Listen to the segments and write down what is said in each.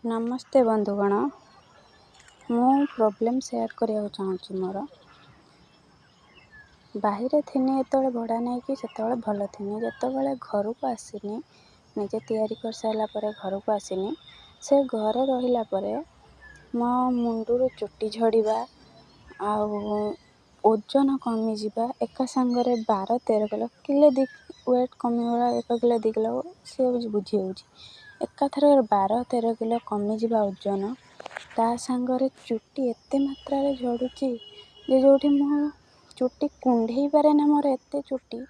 नमस्ते बंधुगण मु प्रोब्लेम शेयर करने चाहूँगी मोर बाहर थिनी ये भड़ा नहीं कि से भल थी जिते घर को आसनी निजे तैयारी कर सारा घर को आसनी से घरे रहिला परे मो मुंडू चुटी झड़वा ओजन कमिजा एका सांगरे 12-13 किलो किले दी वेट कमिगला 1 किलो 2 किलो सी बुझी हो एकाथर 12-13 किलो कमिजा ओजन ता सांगरे चुटी एते मात्रा रे झड़ुची जे जोठी मो चुटी कुंडे पारे ना मोर एते चुटी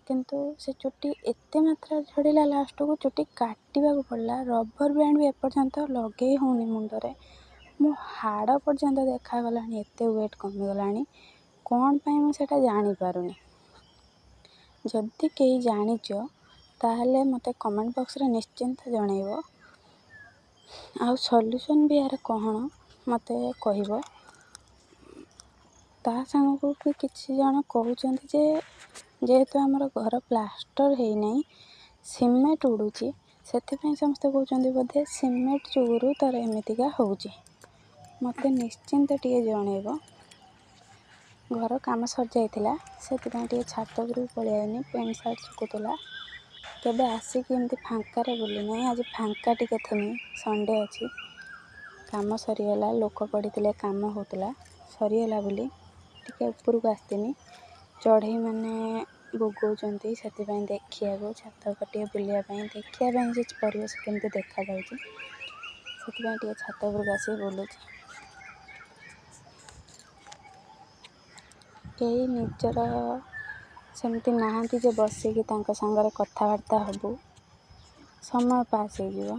किंतु से चुटी एते मात्रा झड़ीला लास्ट को चुटी काटिबा को पड़ला। रबर बैंड भी एपर्यंत लगे होनी मुंडरे मो हाड़ पर्यंत देखा गलानी एते वेट कमी गलानी कौन पाई मु सेटा जानी पारुनी। जदि कहीं जानिच ताहले मते कमेंट बॉक्स रे निश्चिंत जणाइबो आउ सॉल्यूशन भी यार कहण मते कहबो। ता सांग को कि किछि जण कहउचंती जे जेहेतु हमर घर प्लास्टर हेई नै सीमेंट उडुची सेथिपई समस्ते कहउचंती बोधे सीमेंट जोगुरु तार एमितिका होउची मते निश्चिंत टिके जणाइबो। घर काम सर जाइथिला सेथिपई टिके छात उपरु पळि आइनी पेंट शर्ट सुकुतला केबे आसिक एमती फांका रे बोली नै आज फांका टिके थिनी संडे अछि काम सरीगला लोक पड़िथिले काम होतला सरीगला बोली टिके ऊपर को आस्तिनी चढ़ई माने बोगौचंती सेथिपई देखिया को छात ऊपर टिके बुलिया पई देखिया पई जे परिवेश केमती देखा जाउची सेथिपई टिके छात ऊपर आसी बोलुची। कई निजर सेमती नाहांती जे बसिकी तांको सांगरे कथाबार्ता हबु समय पास हो जीवो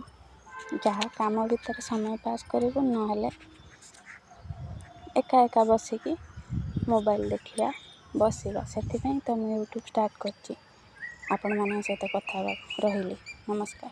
जहाँ काम भीतर समय पास करिवो नहले एका एका बसिकी मोबाइल देखिया बसिबा सेथिपई तो मैं यूट्यूब स्टार्ट करची आपण मानन सहित कथा रहिली। नमस्कार।